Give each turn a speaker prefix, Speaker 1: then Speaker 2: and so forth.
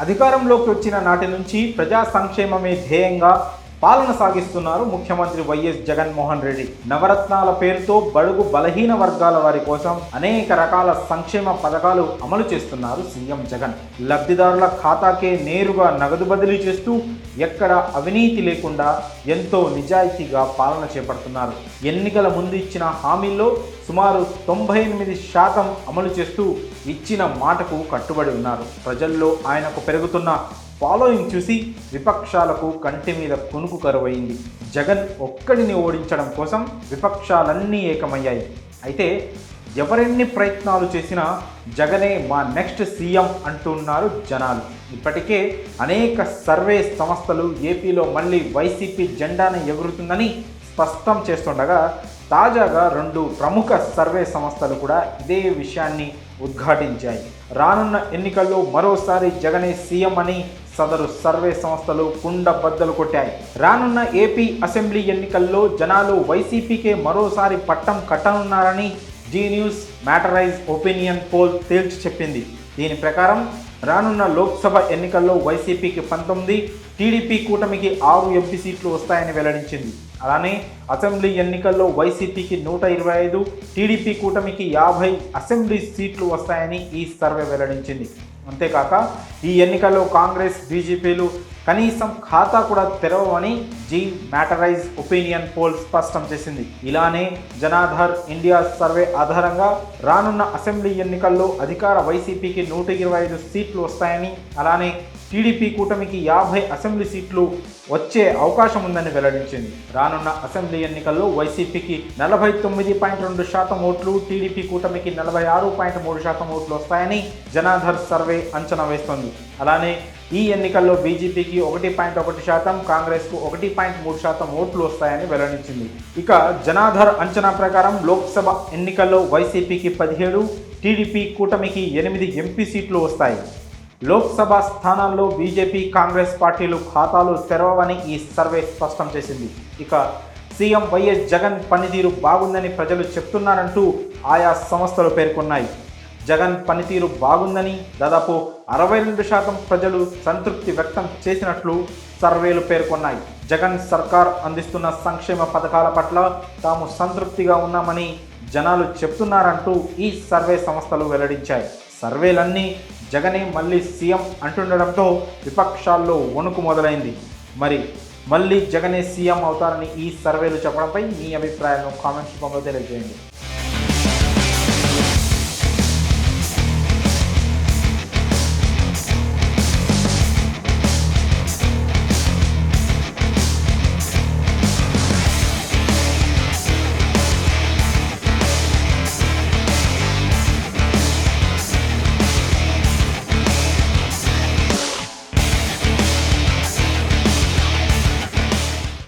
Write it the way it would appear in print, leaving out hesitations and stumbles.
Speaker 1: అధికారంలోకి వచ్చిన నాటి నుంచి ప్రజా సంక్షేమమే ధ్యేయంగా పాలన సాగిస్తున్నారు ముఖ్యమంత్రి వైఎస్ జగన్మోహన్ రెడ్డి. నవరత్నాల పేరుతో బడుగు బలహీన వర్గాల వారి కోసం అనేక రకాల సంక్షేమ పథకాలు అమలు చేస్తున్నారు సీఎం జగన్. లబ్ధిదారుల ఖాతాకే నేరుగా నగదు బదిలీ చేస్తూ ఎక్కడ అవినీతి లేకుండా ఎంతో నిజాయితీగా పాలన చేపడుతున్నారు. ఎన్నికల ముందు ఇచ్చిన హామీల్లో సుమారు 98% అమలు చేస్తూ ఇచ్చిన మాటకు కట్టుబడి ఉన్నారు. ప్రజల్లో ఆయనకు పెరుగుతున్న ఫాలోయింగ్ చూసి విపక్షాలకు కంటి మీద కునుకు కరువైంది. జగన్ ఒక్కడిని ఓడించడం కోసం విపక్షాలన్నీ ఏకమయ్యాయి. అయితే ఎవరెన్ని ప్రయత్నాలు చేసినా జగనే మా నెక్స్ట్ సీఎం అంటున్నారు జనాలు. ఇప్పటికే అనేక సర్వే సంస్థలు ఏపీలో మళ్ళీ వైసీపీ జెండాను ఎగురుతుందని స్పష్టం చేస్తుండగా తాజాగా 2 ప్రముఖ సర్వే సంస్థలు కూడా ఇదే విషయాన్ని ఉద్ఘాటించాయి. రానున్న ఎన్నికల్లో మరోసారి జగనే సీఎం అని సదరు సర్వే సంస్థలు కుండ బద్దలు కొట్టాయి. రానున్న ఏపీ అసెంబ్లీ ఎన్నికల్లో జనాలు వైసీపీకే మరోసారి పట్టం కట్టనున్నారని జీ న్యూస్ మ్యాటరైజ్ ఒపీనియన్ పోల్ తేల్చి చెప్పింది. దీని ప్రకారం రానున్న లోక్సభ ఎన్నికల్లో వైసీపీకి 19, టీడీపీ కూటమికి 6 ఎంపీ సీట్లు వస్తాయని వెల్లడించింది. అలానే అసెంబ్లీ ఎన్నికల్లో వైసీపీకి 125, టీడీపీ కూటమికి 50 అసెంబ్లీ సీట్లు వస్తాయని ఈ సర్వే వెల్లడించింది. అంతేకాక ఈ ఎన్నికల్లో కాంగ్రెస్, బీజేపీలు కనీసం ఖాతా కూడా తెరవని జీ మ్యాటరైజ్ ఒపీనియన్ పోల్ స్పష్టం చేసింది. ఇలానే జనాధార్ ఇండియా సర్వే ఆధారంగా రానున్న అసెంబ్లీ ఎన్నికల్లో అధికార వైసీపీకి 125 సీట్లు వస్తాయని, అలానే టీడీపీ కూటమికి 50 అసెంబ్లీ సీట్లు వచ్చే అవకాశం ఉందని వెల్లడించింది. రానున్న అసెంబ్లీ ఎన్నికల్లో వైసీపీకి 49.2% ఓట్లు, టీడీపీ కూటమికి 46.3% ఓట్లు వస్తాయని జనాధార్ సర్వే అంచనా వేస్తోంది. అలానే ఈ ఎన్నికల్లో బీజేపీకి 1.1%, కాంగ్రెస్కు 1.3% ఓట్లు వస్తాయని వెల్లడించింది. ఇక జనాధార్ అంచనా ప్రకారం లోక్సభ ఎన్నికల్లో వైసీపీకి 17, టీడీపీ కూటమికి 8 ఎంపీ సీట్లు వస్తాయి. లోక్సభ స్థానాల్లో బీజేపీ, కాంగ్రెస్ పార్టీలు ఖాతాలు తెరవని ఈ సర్వే స్పష్టం చేసింది. ఇక సీఎం వైఎస్ జగన్ పనితీరు బాగుందని ప్రజలు చెప్తున్నారంటూ ఆయా సంస్థలు పేర్కొన్నాయి. జగన్ పనితీరు బాగుందని దాదాపు 62% ప్రజలు సంతృప్తి వ్యక్తం చేసినట్లు సర్వేలు పేర్కొన్నాయి. జగన్ సర్కార్ అందిస్తున్న సంక్షేమ పథకాల పట్ల తాము సంతృప్తిగా ఉన్నామని జనాలు చెప్తున్నారంటూ ఈ సర్వే సంస్థలు వెల్లడించాయి. సర్వేలన్నీ జగనే మళ్ళీ సీఎం అంటుండడంతో విపక్షాల్లో వణుకు మొదలైంది. మరి మళ్ళీ జగనే సీఎం అవుతారని ఈ సర్వేలు చెప్పడంపై మీ అభిప్రాయాలను కామెంట్స్ రూపంలో తెలియజేయండి.